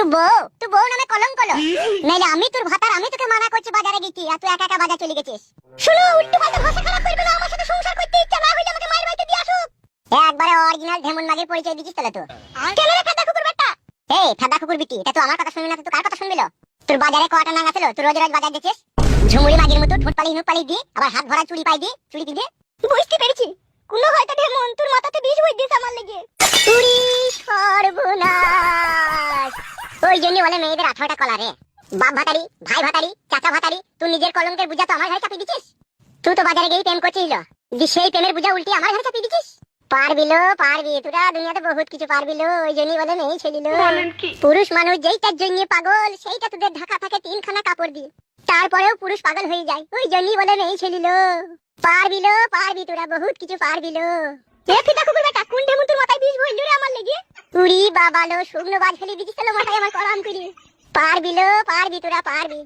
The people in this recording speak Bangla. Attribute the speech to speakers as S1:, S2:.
S1: তুই বউ নামে কলঙ্ক লো। নাইলে আমি তোর ভাতার, আমি তোকে মানা করছি বাজারে গেছি আর তুই একা একা বাজার চলে গেছিস। শুনো, উল্টো পাল্টা ভাষা খারাপ করবে না, আমার সাথে সংসার করতে ইচ্ছা না হইলে আমাকে মায়ের বাড়িতে দিয়ে আসো। একবারে অরিজিনাল ঢেমন মাগির পরিচয় দিছিস তাহলে তুই। কেন রে ফেদা কুকুর বেটা? এই ফেদা কুকুর বিটি, এটা তো আমার কথা শুনবি না তো কার কথা শুনবি লো? তোর বাজারে কয়টা নাং আছিল? তুই রোজ রোজ বাজার গেছিস ঝুমুরি মাগির মতো ঠোঁট পালি নুট পালি দি, আবার হাত ভরা চুড়ি পাই দি, চুড়ি দি। বুঝতে পেরেছি, কোনো হয়তো ঢেমন তোর মাথাতে বিষ হই দিস আমার লাগি। তুই সর্বনাশ। ওই জন্য বলে মেয়েদের 18টা কলা রে। বাপ ভাতারি, ভাই ভাতারি, চাচা ভাতারি, তুই নিজের কলঙ্কের বোঝা তো আমার ঘরে চাপিয়ে দিছিস। তুই তো বাজারে গিয়ে প্রেম করছিস, যে সেই প্রেমের বোঝা উল্টে আমার ঘরে চাপিয়ে দিছিস। পারবি লো, পারবি, তোরা দুনিয়াতে বহুত কিছু পারবি লো। ওই জন্যই বলে মেয়ে ছেলিল। পুরুষ মানুষ যেইটার জন্য পাগল, সেইটা তোদের ঢাকা থাকে 3খানা কাপড় দিয়ে, তারপরেও পুরুষ পাগল হয়ে যায়। ওই জন্যই বলে মেয়ে ছেলিল। পারবি লো, পারবি, তোরা বহুত কিছু পারবি লো। এ ফিদা কুকুর বেটা, কোন ঢেমন তোর মাথায় বিষ ভরল রে আমার লাগি? উড়ি বাবা লো, শুকনো বাজ ফেলে দিছিস তো মাথায় আমার কলাম করি। পারবি লো, পারবি, তোরা পারবি।